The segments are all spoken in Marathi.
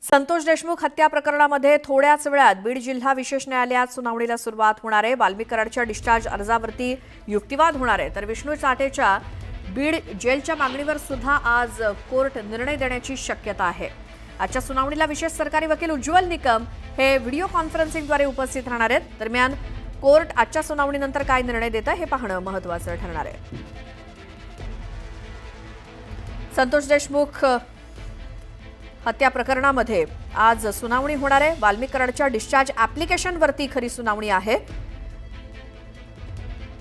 संतोष देशमुख हत्या प्रकरणामध्ये थोड्याच वेळात बीड जिल्हा विशेष न्यायालयात सुनावणीला सुरुवात होणार आहे। वाल्मिक कराडच्या डिस्चार्ज अर्जावरती युक्तिवाद होणार आहे, तर विष्णू चाटेच्या बीड जेलच्या मागणीवर सुद्धा आज कोर्ट निर्णय देण्याची शक्यता आहे। आजच्या सुनावणीला विशेष सरकारी वकील उज्ज्वल निकम हे व्हिडिओ कॉन्फरन्सिंगद्वारे उपस्थित राहणार आहेत। दरम्यान कोर्ट आजच्या सुनावणीनंतर काय निर्णय देतं हे पाहणं महत्त्वाचं ठरणार आहे। संतोष देशमुख हत्या प्रकरणामध्ये आज सुनावणी होणार आहे। वाल्मिक कराडच्या डिस्चार्ज ॲप्लिकेशनवरती खरी सुनावणी आहे।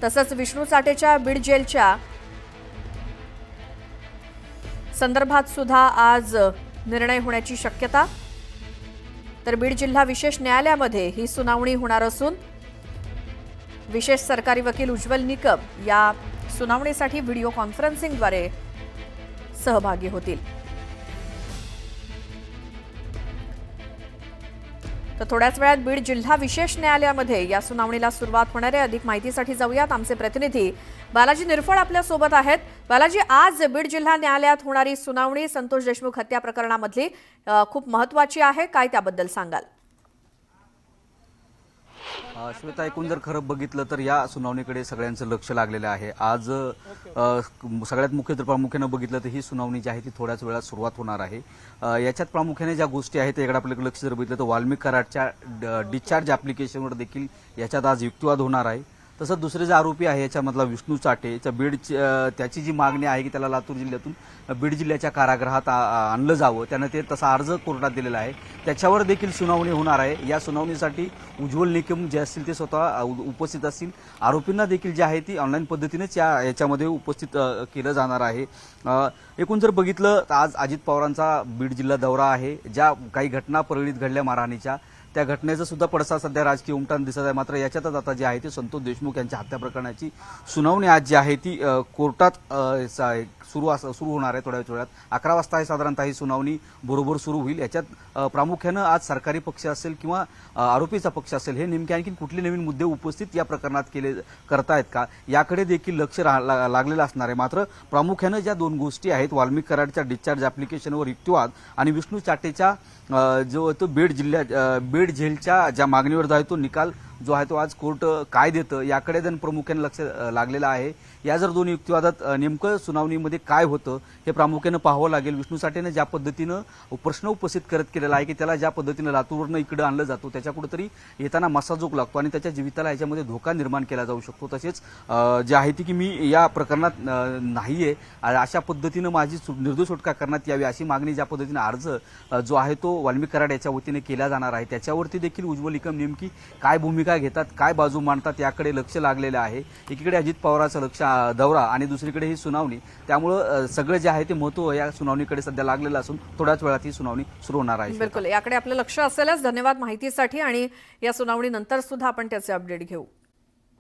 तसंच विष्णू चाटेच्या बीड जेलच्या संदर्भात सुद्धा आज निर्णय होण्याची शक्यता। तर बीड जिल्हा विशेष न्यायालयामध्ये ही सुनावणी होणार असून विशेष सरकारी वकील उज्ज्वल निकम या सुनावणीसाठी व्हिडिओ कॉन्फरन्सिंगद्वारे सहभागी होतील। तर थोड्याच वेळात बीड जिल्हा विशेष न्यायालयामध्ये या सुनावणीला सुरुवात होणार आहे। अधिक माहितीसाठी जाऊयात, आमचे प्रतिनिधी बालाजी निरफळ आपल्या सोबत आहेत। बालाजी, आज बीड जिल्हा न्यायालयात होणारी सुनावणी संतोष देशमुख हत्या प्रकरणामधली खूप महत्त्वाची आहे, काय त्याबद्दल सांगाल? श्वेता, एकूण जर खरं बघितलं तर या सुनावणीकडे सगळ्यांचं लक्ष लागलेलं आहे। आज सगळ्यात मुख्य जर प्रामुख्याने बघितलं तर ही सुनावणी जी आहे ती थोड्याच वेळात सुरुवात होणार आहे। याच्यात प्रामुख्याने ज्या गोष्टी आहेत त्याकडे आपल्याकडे लक्ष जर बघितलं तर वाल्मिक कराडच्या डिस्चार्ज ॲप्लिकेशनवर देखील याच्यात आज युक्तिवाद होणार आहे। तसंच दुसरे जे आरोपी आहे याच्यामधला विष्णू चाटेच्या त्याची जी मागणी आहे की त्याला लातूर जिल्ह्यातून बीड जिल्ह्याच्या कारागृहात आणलं जावं, त्यानं ते तसा अर्ज कोर्टात दिलेला आहे, त्याच्यावर देखील सुनावणी होणार आहे। या सुनावणीसाठी उज्ज्वल निकम जे असतील ते स्वतः उपस्थित असतील। आरोपींना देखील जे आहे ती ऑनलाईन पद्धतीनेच याच्यामध्ये उपस्थित केलं जाणार आहे। एकूण जर बघितलं तर आज अजित पवारांचा बीड जिल्हा दौरा आहे। ज्या काही घटना परळीत घडल्या मारहाणीच्या, त्या घटनेचा सुद्धा पडसाद सध्या राजकीय उमटान दिसत आहे। मात्र याच्यातच आता जे आहे ते संतोष देशमुख यांच्या हत्या प्रकरणाची सुनावणी आज जी आहे ती कोर्टात सुरू होणार आहे। थोड्याच वेळात 11 वाजता साधारणतः ही सुनावणी बरोबर सुरू होईल। याच्यात प्रामुख्यानं आज सरकारी पक्ष असेल किंवा आरोपीचा पक्ष असेल हे नेमके आणखी कुठले नवीन मुद्दे उपस्थित या प्रकरणात करतायत का याकडे देखील लक्ष लागलेलं असणार आहे। मात्र प्रामुख्यानं ज्या दोन गोष्टी आहेत, वाल्मिक कराडच्या डिस्चार्ज ॲप्लिकेशनवर युक्तिवाद आणि विष्णू चाटेच्या जो तो बीड जेलच्या ज्या मागणीवर जो तो निकाल जो आहे तो आज कोर्ट काय देतं याकडे प्रामुख्याने लक्ष लागलेलं आहे। या जर दोन युक्तिवादात नेमकं सुनावणीमध्ये काय होतं हे प्रामुख्यानं पाहावं लागेल। विष्णू चाटेने ज्या पद्धतीनं प्रश्न उपस्थित केलेला आहे की त्याला ज्या पद्धतीनं लातूरवरनं इकडे आणलं जातो त्याच्या कुठेतरी येताना मसाजोग लागतो आणि त्याच्या जीविताला याच्यामध्ये धोका निर्माण केला जाऊ शकतो। तसेच जे आहे ती की मी या प्रकरणात नाहीये, अशा पद्धतीनं माझी निर्दोष सुटका करण्यात यावी अशी मागणी ज्या पद्धतीने अर्ज जो आहे तो वाल्मिक कराड याच्या वतीने केला जाणार आहे, त्याच्यावरती देखील उज्ज्वल निकम नेमकी काय भूमिका घेतात, काय बाजू मांडतात याकडे लक्ष लागलेलं आहे। एकीकडे अजित पवारांचं लक्ष दौरा आणि दुसरीकडे ही सुनावणी, त्यामुळे सगळं जे आहे ते महत्त्व या सुनावणीकडे सध्या लागलेलं असून थोड्याच वेळात ही सुनावणी सुरू होणार आहे। बिलकुल, याकडे आपलं लक्ष असेलच। धन्यवाद माहितीसाठी, आणि या सुनावणीनंतर सुद्धा आपण त्याचे अपडेट घेऊ।